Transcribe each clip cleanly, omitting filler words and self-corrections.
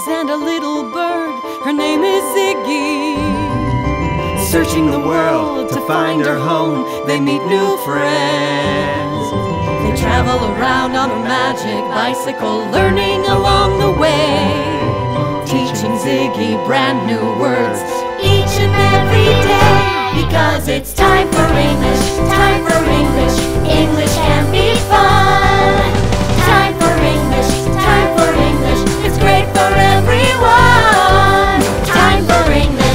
and a little bird. Her name is Ziggy. Searching the world to find her home, they meet new friends. They travel around on a magic bicycle, learning along the way, teaching Ziggy brand new words each and every day. Because it's time for English, time for English. English can be fun. Time for English, time for English. It's great for everyone. Time for English.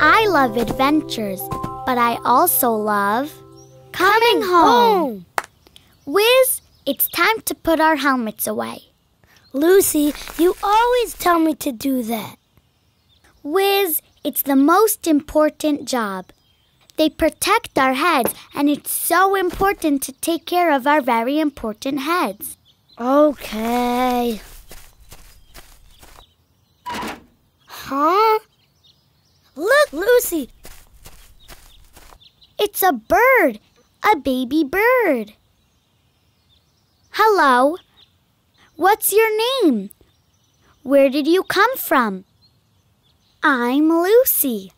I love adventures, but I also love coming home. Wiz, it's time to put our helmets away. Lucy, you always tell me to do that. Wiz, it's the most important job. They protect our heads, and it's so important to take care of our very important heads. Okay. Huh? Look, Lucy. It's a bird, a baby bird. Hello. What's your name? Where did you come from? I'm Lucy.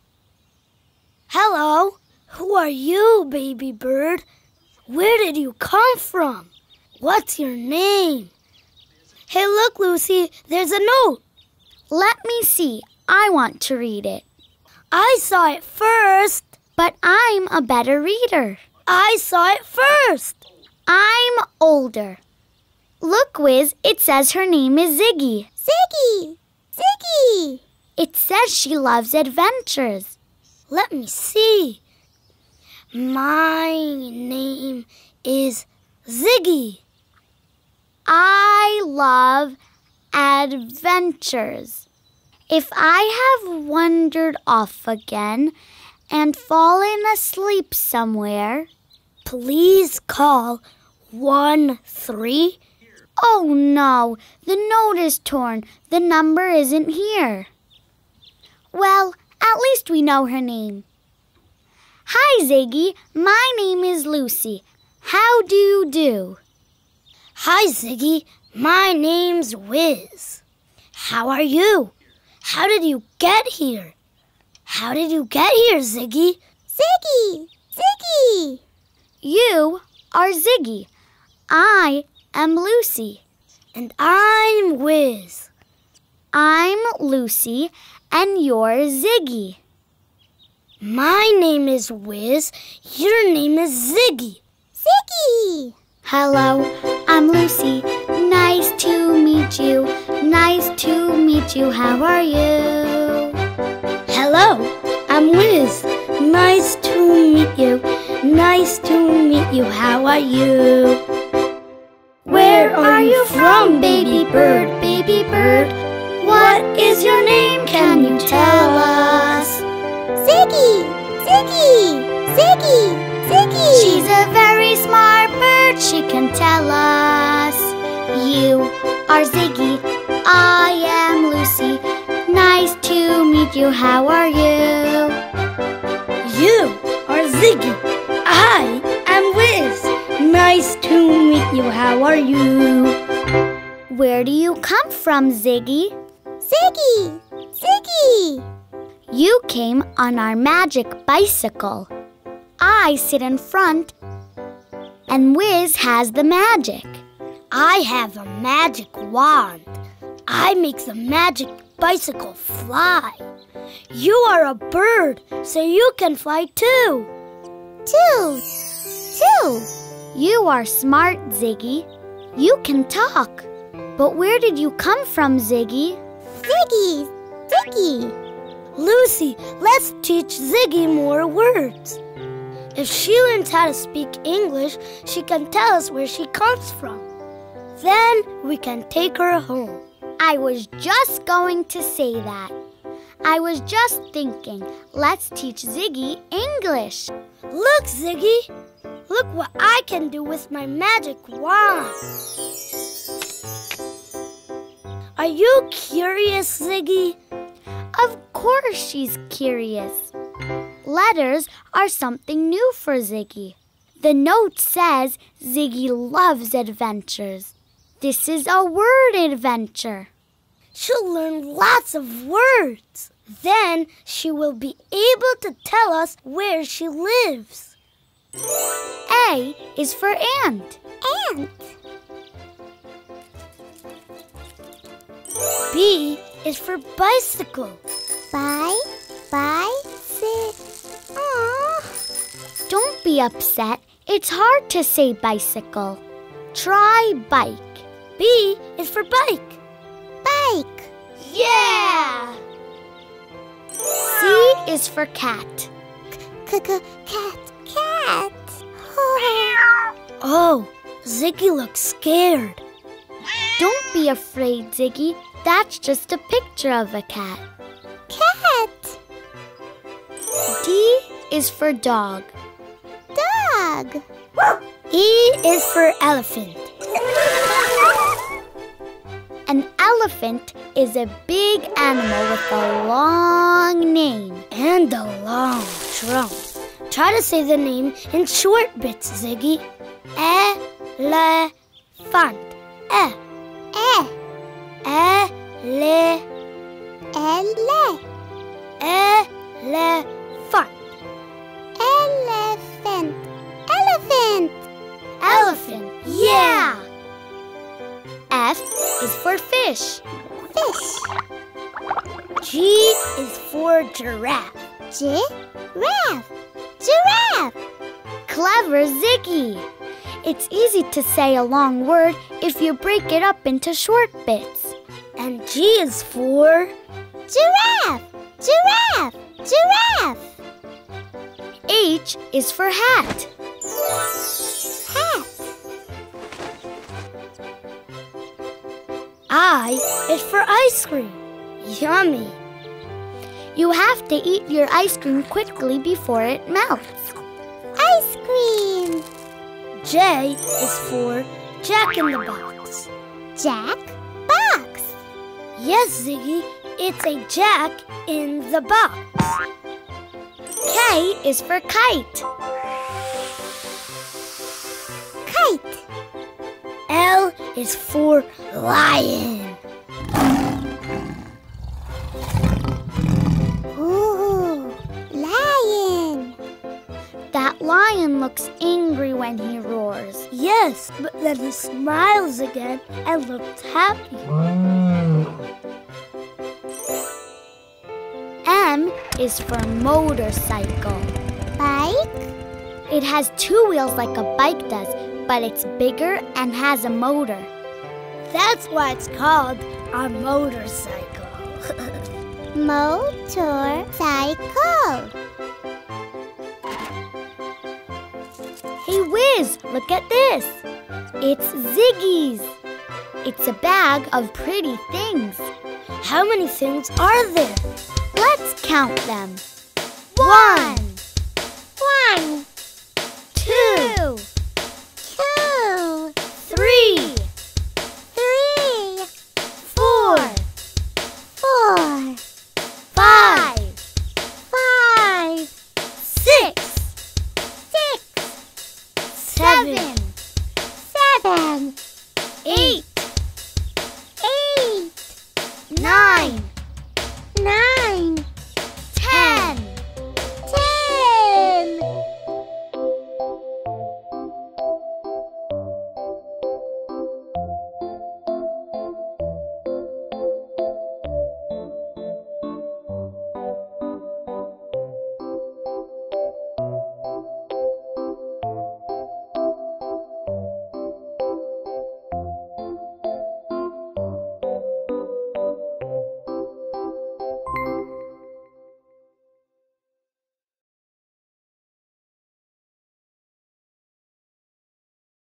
Hello. Who are you, baby bird? Where did you come from? What's your name? Hey, look, Lucy, there's a note. Let me see. I want to read it. I saw it first. But I'm a better reader. I saw it first. I'm older. Look, Wiz, it says her name is Ziggy. Ziggy! Ziggy! It says she loves adventures. Let me see. My name is Ziggy. I love adventures. If I have wandered off again and fallen asleep somewhere, please call 13. Oh no, the note is torn. The number isn't here. Well, at least we know her name. Hi, Ziggy. My name is Lucy. How do you do? Hi, Ziggy. My name's Wiz. How are you? How did you get here? How did you get here, Ziggy? Ziggy! Ziggy! You are Ziggy. I am Lucy. And I'm Wiz. I'm Lucy, and you're Ziggy. My name is Wiz. Your name is Ziggy. Ziggy! Hello, I'm Lucy. Nice to meet you. Nice to meet you. How are you? Hello, I'm Wiz. Nice to meet you. Nice to meet you. How are you? Where are you from, baby bird, baby bird? What is your name? Can you tell us? Ziggy! Ziggy! Ziggy! Ziggy! She's a very smart bird. She can tell us. You are Ziggy. I am Lucy. Nice to meet you. How are you? You are Ziggy. I am Wiz. Nice to meet you. How are you? Where do you come from, Ziggy? Ziggy! Ziggy! You came on our magic bicycle. I sit in front, and Wiz has the magic. I have a magic wand. I make the magic bicycle fly. You are a bird, so you can fly too. Too. You are smart, Ziggy. You can talk. But where did you come from, Ziggy? Ziggy. Lucy, let's teach Ziggy more words. If she learns how to speak English, she can tell us where she comes from. Then we can take her home. I was just going to say that. I was just thinking, let's teach Ziggy English. Look, Ziggy. Look what I can do with my magic wand. Are you curious, Ziggy? Of course she's curious. Letters are something new for Ziggy. The note says Ziggy loves adventures. This is a word adventure. She'll learn lots of words. Then she will be able to tell us where she lives. A is for ant. Ant. B is for bicycle. Bicycle. Don't be upset. It's hard to say bicycle. Try bike. B is for bike. Bike. Yeah! C is for cat. Cat. Oh, Ziggy looks scared. Don't be afraid, Ziggy. That's just a picture of a cat. Cat. D is for dog. Dog. E is for elephant. An elephant is a big animal with a long name. And a long trunk. Try to say the name in short bits, Ziggy. Elephant. Elephant. Yeah! F is for fish. G is for giraffe. Giraffe. Clever Ziggy! It's easy to say a long word if you break it up into short bits. And G is for giraffe. H is for hat. I is for ice cream. Yummy. You have to eat your ice cream quickly before it melts. Ice cream. J is for Jack in the Box. Jack box. Yes, Ziggy, it's a Jack in the box. K is for kite. Kite. L is for lion. Ooh, lion. That lion looks angry when he roars. Yes, but then he smiles again and looks happy. M is for motorcycle. Bike? It has two wheels like a bike does, but it's bigger and has a motor. That's why it's called a motorcycle. Motorcycle. Hey Wiz, look at this. It's Ziggy's. It's a bag of pretty things. How many things are there? Let's count them. 1